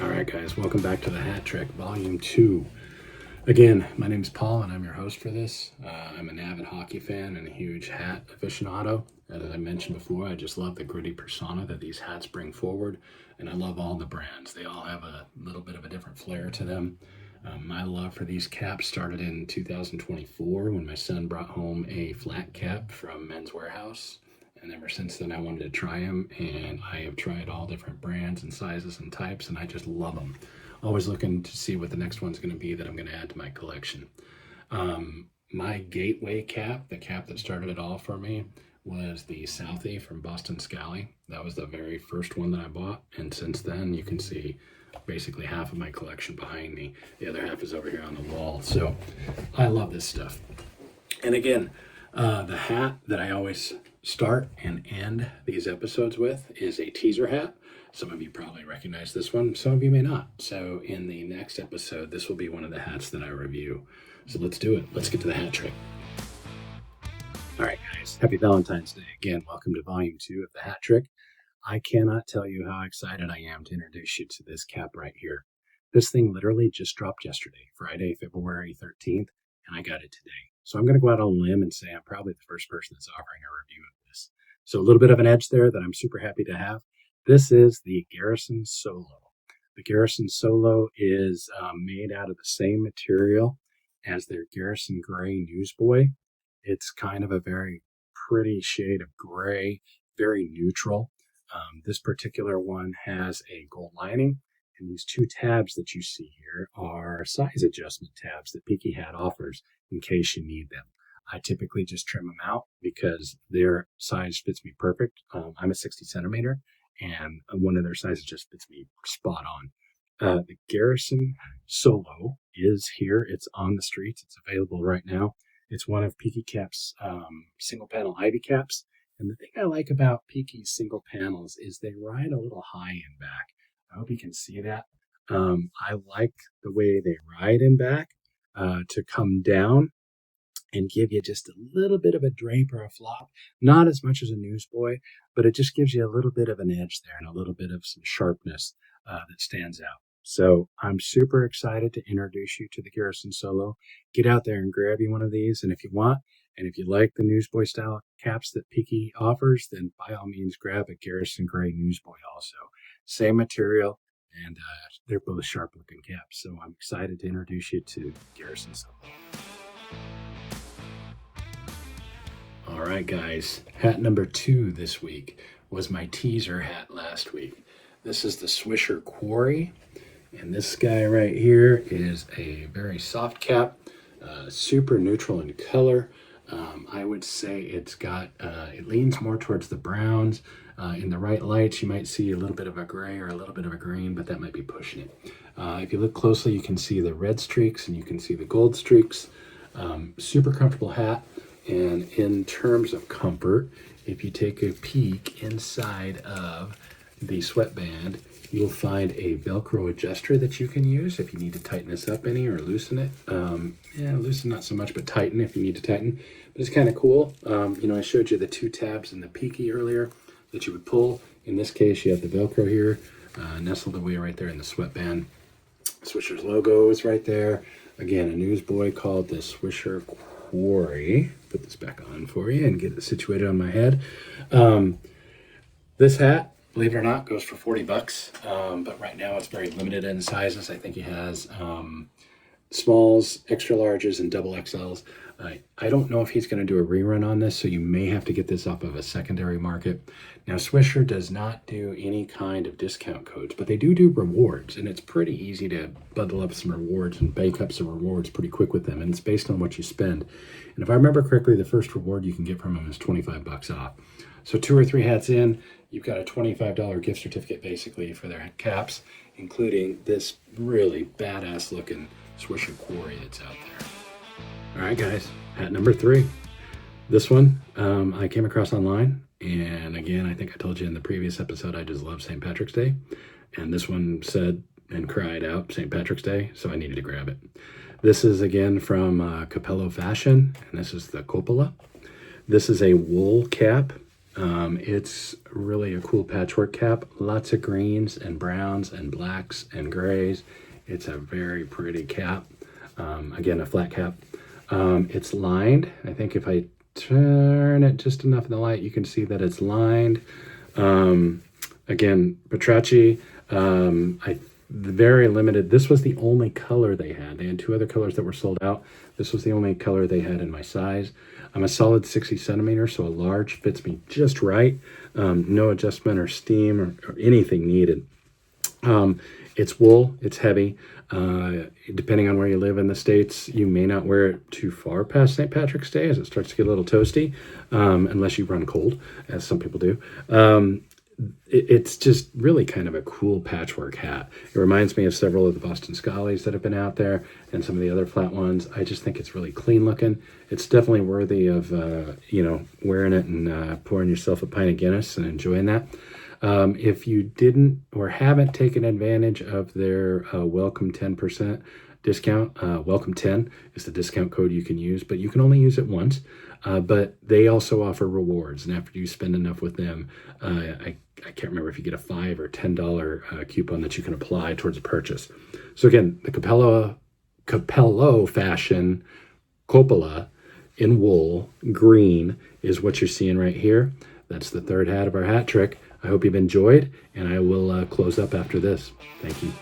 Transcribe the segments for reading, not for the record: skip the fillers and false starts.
All right, guys, welcome back to the Hat Trick, Volume 2. Again, my name's Paul, and I'm your host for this. I'm an avid hockey fan and a huge hat aficionado. As I mentioned before, I just love the gritty persona that these hats bring forward, and I love all the brands. They all have a little bit of a different flair to them. My love for these caps started in 2024 when my son brought home a flat cap from Men's Wearhouse. And ever since then, I wanted to try them, and I have tried all different brands and sizes and types, and I just love them. Always looking to see what the next one's going to be that I'm going to add to my collection. My gateway cap, the cap that started it all for me, was the Southie from Boston Scally. That was the very first one that I bought, and since then, you can see basically half of my collection behind me. The other half is over here on the wall. So I love this stuff. And again, the hat that I always start and end these episodes with is a teaser hat. Some of you probably recognize this one, some of you may not. So in the next episode, this will be one of the hats that I review. So let's do it. Let's get to the hat trick. All right, guys, happy Valentine's Day. Again, welcome to Volume 2 of the Hat Trick. I cannot tell you how excited I am to introduce you to this cap right here. This thing literally just dropped yesterday, Friday, February 13th, and I got it today. So I'm going to go out on a limb and say I'm probably the first person that's offering a review of this. So a little bit of an edge there that I'm super happy to have. This is the Garrison Solo. The Garrison Solo is made out of the same material as their Garrison Gray Newsboy. It's kind of a very pretty shade of gray, very neutral. This particular one has a gold lining, and these two tabs that you see here are size adjustment tabs that Peaky Hat offers in case you need them. I typically just trim them out because their size fits me perfect. I'm a 60 centimeter, and one of their sizes just fits me spot on. The Garrison Solo is here. It's on the streets. It's available right now. It's one of Peaky Cap's single panel Ivy caps. And the thing I like about Peaky's single panels is they ride a little high in back. I hope you can see that. I like the way they ride in back to come down and give you just a little bit of a drape or a flop. Not as much as a newsboy, but it just gives you a little bit of an edge there and a little bit of some sharpness that stands out. So I'm super excited to introduce you to the Garrison Solo. Get out there and grab you one of these, and if you want, and if you like the newsboy style caps that Peaky offers, then by all means grab a Garrison Gray Newsboy also. Same material, and they're both sharp looking caps. So I'm excited to introduce you to Garrison Solo. All right, guys, hat number 2 this week was my teaser hat last week. This is the Swisher Quarry, and this guy right here is a very soft cap, super neutral in color. I would say it's got, it leans more towards the browns. In the right lights, you might see a little bit of a gray or a little bit of a green, but that might be pushing it. If you look closely, you can see the red streaks and you can see the gold streaks. Super comfortable hat. And in terms of comfort, if you take a peek inside of the sweatband, you'll find a Velcro adjuster that you can use if you need to tighten this up any or loosen it. Loosen not so much, but tighten if you need to tighten. But it's kind of cool. I showed you the 2 tabs in the Peaky earlier that you would pull. In this case, you have the Velcro here, nestled away right there in the sweatband. Swisher's logo is right there. Again, a newsboy called the Swisher Quarry. Put this back on for you and get it situated on my head. This hat, believe it or not, goes for $40, but right now it's very limited in sizes. I think he has smalls, extra larges, and double XLs. I don't know if he's going to do a rerun on this, so you may have to get this off of a secondary market. Now, Swisher does not do any kind of discount codes, but they do rewards, and it's pretty easy to bundle up some rewards and bake up some rewards pretty quick with them, and it's based on what you spend. And if I remember correctly, the first reward you can get from them is $25 off. So 2 or 3 hats in, you've got a $25 gift certificate basically for their caps, including this really badass looking Swisher Quarry that's out there. All right, guys, hat number 3. This one I came across online, and again, I think I told you in the previous episode, I just love St. Patrick's Day, and this one said and cried out St. Patrick's Day, so I needed to grab it. This is again from Capello Fashion, and this is the Coppola. This is a wool cap. It's really a cool patchwork cap. Lots of greens and browns and blacks and grays. It's a very pretty cap. Again, a flat cap. It's lined. I think if I turn it just enough in the light, you can see that it's lined. Again, Petracci, very limited. This was the only color they had. They had 2 other colors that were sold out. This was the only color they had in my size. I'm a solid 60 centimeters, so a large fits me just right. No adjustment or steam or anything needed. It's wool, it's heavy. Depending on where you live in the States, you may not wear it too far past St. Patrick's Day as it starts to get a little toasty, unless you run cold, as some people do. It's just really kind of a cool patchwork hat. It reminds me of several of the Boston Scallies that have been out there and some of the other flat ones. I just think it's really clean looking. It's definitely worthy of, wearing it and pouring yourself a pint of Guinness and enjoying that. If you didn't or haven't taken advantage of their welcome 10% discount, welcome 10 is the discount code you can use, but you can only use it once. But they also offer rewards, and after you spend enough with them, I can't remember if you get a $5 or $10 coupon that you can apply towards a purchase. So again, the Capello fashion Coppola in wool green is what you're seeing right here. That's the 3rd hat of our hat trick. I hope you've enjoyed, and I will close up after this. Thank you.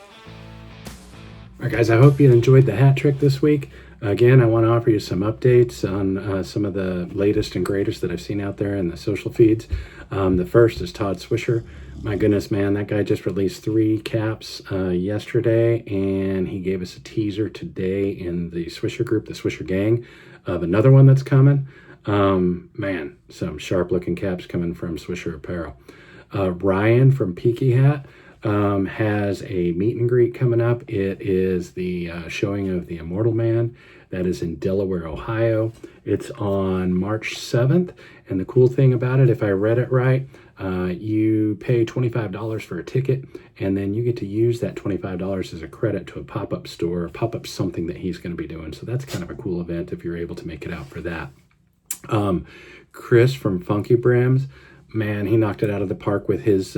All right, guys, I hope you enjoyed the hat trick this week. Again, I want to offer you some updates on some of the latest and greatest that I've seen out there in the social feeds. The first is Todd Swisher. My goodness, man, that guy just released 3 caps yesterday, and he gave us a teaser today in the Swisher group, the Swisher gang, of another one that's coming. Man, some sharp-looking caps coming from Swisher Apparel. Ryan from Peaky Hat has a meet and greet coming up. It is the showing of the Immortal Man. That is in Delaware, Ohio. It's on March 7th. And the cool thing about it, if I read it right, you pay $25 for a ticket, and then you get to use that $25 as a credit to a pop-up store or pop-up something that he's going to be doing. So that's kind of a cool event if you're able to make it out for that. Chris from Funky Brams, man, he knocked it out of the park with his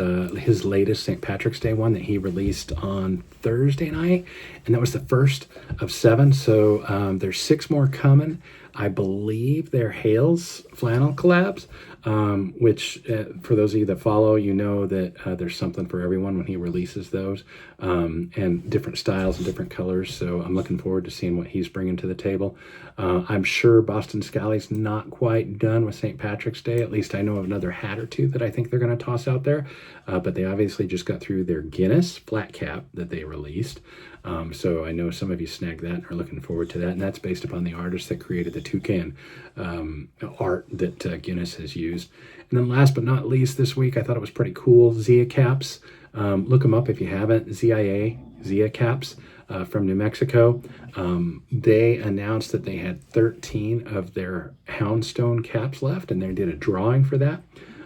latest St. Patrick's Day one that he released on Thursday night, and that was the first of 7. So there's 6 more coming. I believe they're Hales flannel collabs, which for those of you that follow, you know that there's something for everyone when he releases those, and different styles and different colors. So I'm looking forward to seeing what he's bringing to the table. I'm sure Boston Scally's not quite done with St. Patrick's Day. At least I know of another hat or 2 that I think they're going to toss out there. But they obviously just got through their Guinness flat cap that they released. So I know some of you snagged that and are looking forward to that. And that's based upon the artist that created the toucan art that Guinness has used. And then last but not least this week, I thought it was pretty cool. Zia caps. Look them up if you haven't. Zia caps from New Mexico. They announced that they had 13 of their Houndstone caps left, and they did a drawing for that.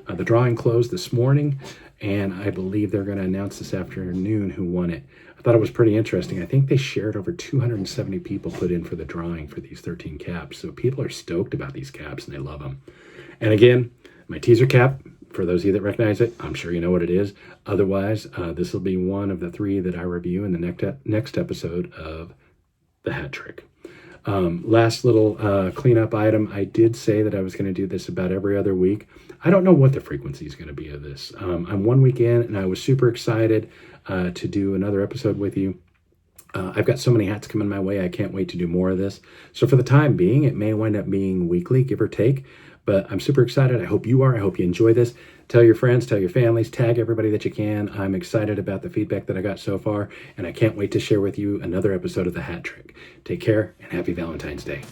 The drawing closed this morning, and I believe they're going to announce this afternoon who won it. I thought it was pretty interesting. I think they shared over 270 people put in for the drawing for these 13 caps. So people are stoked about these caps, and they love them. And again, my teaser cap, for those of you that recognize it, I'm sure you know what it is. Otherwise, this will be one of the 3 that I review in the next episode of The Hat Trick. Last little cleanup item. I did say that I was going to do this about every other week. I don't know what the frequency is going to be of this. I'm 1 week in, and I was super excited to do another episode with you. I've got so many hats coming my way. I can't wait to do more of this. So for the time being, it may wind up being weekly, give or take. But I'm super excited. I hope you are. I hope you enjoy this. Tell your friends, tell your families, tag everybody that you can. I'm excited about the feedback that I got so far, and I can't wait to share with you another episode of The Hat Trick. Take care, and happy Valentine's Day.